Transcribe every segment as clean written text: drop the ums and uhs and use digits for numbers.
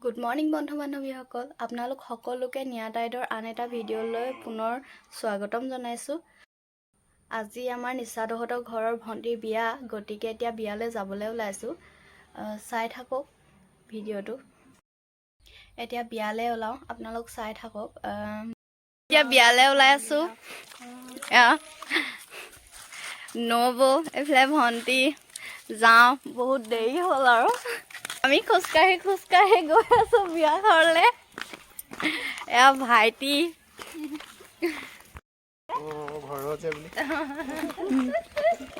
Good morning বন্ধু বান্ধৱীসকল, আপোনালোক সকলোকে নিয়া ডাইডৰ আন এটা ভিডিঅ'লৈ পুনৰ স্বাগতম জনাইছোঁ। আজি আমাৰ নিচাদহঁতৰ ঘৰৰ ভণ্টিৰ বিয়া, গতিকে এতিয়া বিয়ালৈ যাবলৈ ওলাইছোঁ। চাই থাকক ভিডিঅ'টো। এতিয়া বিয়ালৈ ওলাওঁ, আপোনালোক চাই থাকক। এতিয়া বিয়ালৈ ওলাই আছোঁ। নবৌ এইফালে ভণ্টি, যাওঁ, বহুত দেৰি হ'ল আৰু। আমি খোজকাঢ়ি গৈ আছো বিয়া ঘৰলে। এয়া ভাইটি,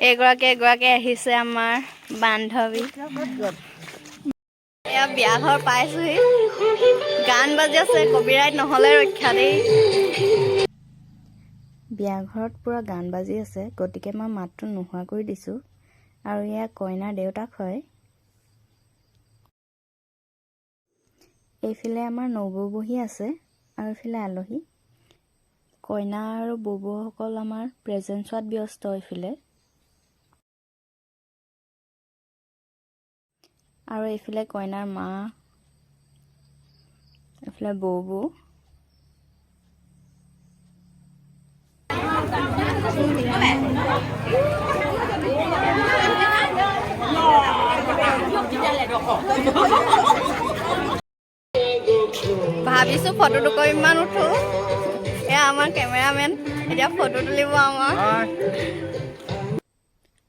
এগৰাকী আহিছে আমাৰ বান্ধৱী। এয়া বিয়া ঘৰ পাইছোহি। গান বাজি আছে, কপিৰাইট নহ'লে ৰক্ষা দেই। বিয়া ঘৰত পুৰা গান বাজি আছে, গতিকে মই মাতটো নোহোৱা কৰি দিছোঁ। আৰু এয়া কইনাৰ দেউতাক হয়। এইফালে আমাৰ নবৌ বহি আছে আৰু এইফালে আলহী। কইনা আৰু ববৌসকল আমাৰ প্ৰেজেন্ট চোৱাত ব্যস্ত। এইফালে আৰু এইফালে কইনাৰ মা, এইফালে ববৌ। ভাবিছোঁ ফটোটো ইমান উঠো। এয়া আমাৰ কেমেৰামেন, এতিয়া ফটো তুলিব আমাৰ।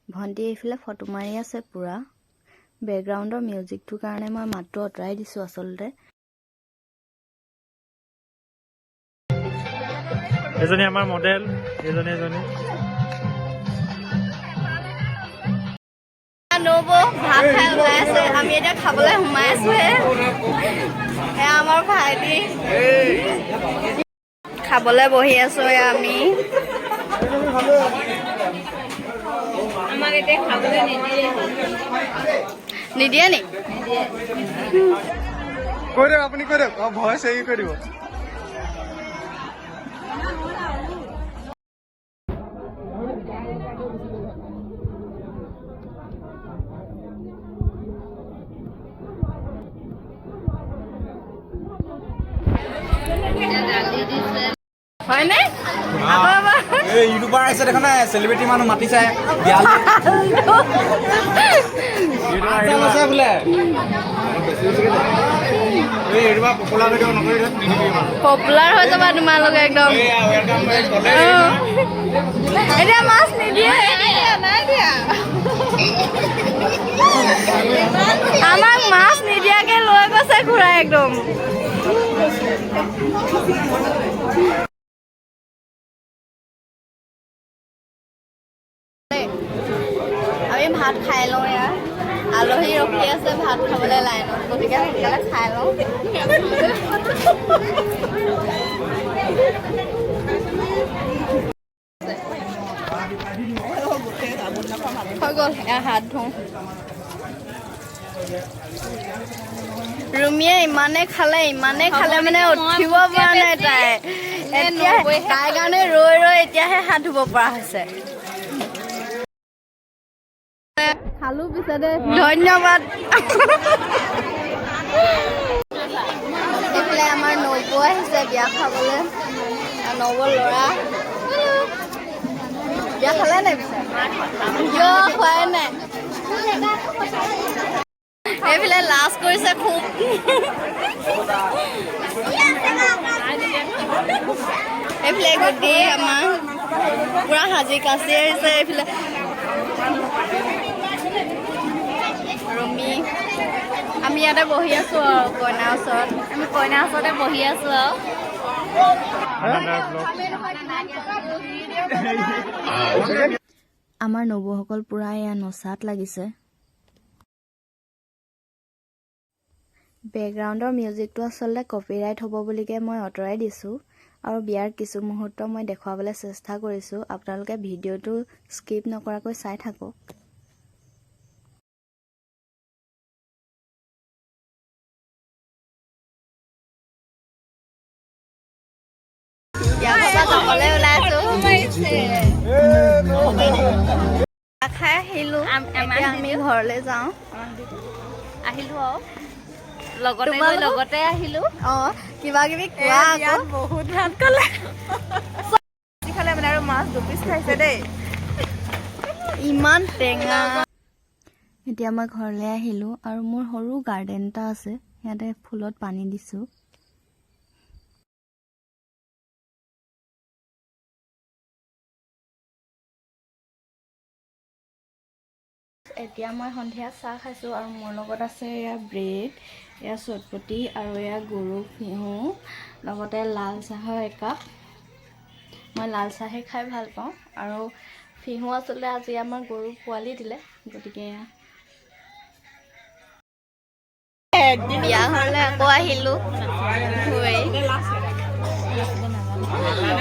ভণ্টি এইফালে ফটো মাৰি আছে পুৰা। বেকগ্ৰাউণ্ডৰ মিউজিকটোৰ কাৰণে মই মাতটো আঁতৰাই দিছোঁ আচলতে। এজনী আমাৰ মডেল, এজনী নবৌ ভাত খাই ওলাই আছে, আমি এতিয়া খাবলৈ সোমাই আছোহে। এয়া আমাৰ ভাইটি, খাবলৈ বহি আছো। আমি আমাক এতিয়া খাবলৈ নিদিয়ে নি? কৈ দিয়ক, আপুনি কৈ দিয়ক। ভইচ হেৰি কৰি দিব। হয়নে? ইউটিউবাৰ আছে দেখা নাই, চেলিব্ৰিটি মানুহ মাতিছে বোলে। পপুলাৰ হৈ যাবা তোমালোকে একদম। এতিয়া মাছ নিদিয়ে, আমাক মাছ নিদিয়াকে লৈ গৈছে ঘূৰাই একদম। আমি ভাত খাই লওঁ। ইয়াৰ আলহী ৰখি আছে ভাত খাবলৈ লাইনত, গতিকে সোনকালে খাই লওঁ। হৈ গ'ল, এয়া হাত ধুওঁ। ৰুমিয়ে ইমানে খালে মানে উঠিব পৰা নাই তাই। এতিয়া তাইৰ কাৰণে ৰৈ এতিয়াহে হাত ধুব পৰা হৈছে। খালো পিছে দে, ধন্যবাদ। এইফালে আমাৰ নবৌ আহিছে বিয়া খাবলৈ। নবৌৰ ল'ৰা বিয়া খালে নাই পিছে? কিয় খোৱাই নাই? এইফালে লাজ কৰিছে খুব। এইফালে গুটি আমাৰ পুৰা সাজি কাচি আহিছে। এইফালে ৰমি, আমি ইয়াতে বহি আছো আৰু কইনাৰ ওচৰত। আমি কইনাৰ ওচৰতে বহি আছো আৰু। আমাৰ নবৌসকল পুৰা এয়া নচাত লাগিছে। বেকগ্ৰাউণ্ডৰ মিউজিকটো আচলতে কপিৰাইট হ'ব বুলিকে মই আঁতৰাই দিছোঁ আৰু বিয়াৰ কিছু মুহূৰ্ত মই দেখুৱাবলৈ চেষ্টা কৰিছোঁ। আপোনালোকে ভিডিঅ'টো স্কিপ নকৰাকৈ চাই থাকক। যাবলৈ ওলাইছোঁ। খাই আহিলোঁ, এতিয়া আমি ঘৰলৈ যাওঁ। আহিলোঁ আৰু লগতে গৈ লগতে আহিলো অঁ কিবা কিবি কোৱা আকৌ বহুত ভাত খালে খালে মানে আৰু মাছ 2 পিচ খাইছে দেই ইমান টেঙা এতিয়া মই ঘৰলৈ আহিলোঁ আৰু মোৰ সৰু গাৰ্ডেন এটা আছে ইয়াতে ফুলত পানী দিছোঁ এতিয়া মই সন্ধিয়া চাহ খাইছোঁ আৰু মোৰ লগত আছে এয়া ব্ৰেড এয়া চটপটি আৰু এয়া গৰু ঘিউ লগতে লাল চাহৰ একাপ মই লাল চাহে খাই ভাল পাওঁ আৰু ফিহু আচলতে আজি আমাৰ গৰু পোৱালি দিলে গতিকে বিয়া ঘৰলৈ আকৌ আহিলোঁ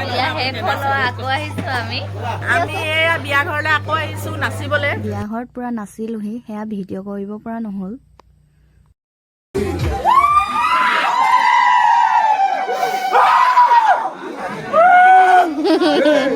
বিয়া শেষ হ'ল আকৌ আহিছোঁ আমি এয়া বিয়া ঘৰলৈ আকৌ আহিছো নাচিবলৈ বিয়া ঘৰত পুৰা নাচিলোহি সেয়া ভিডিঅ' কৰিব পৰা নহ'ল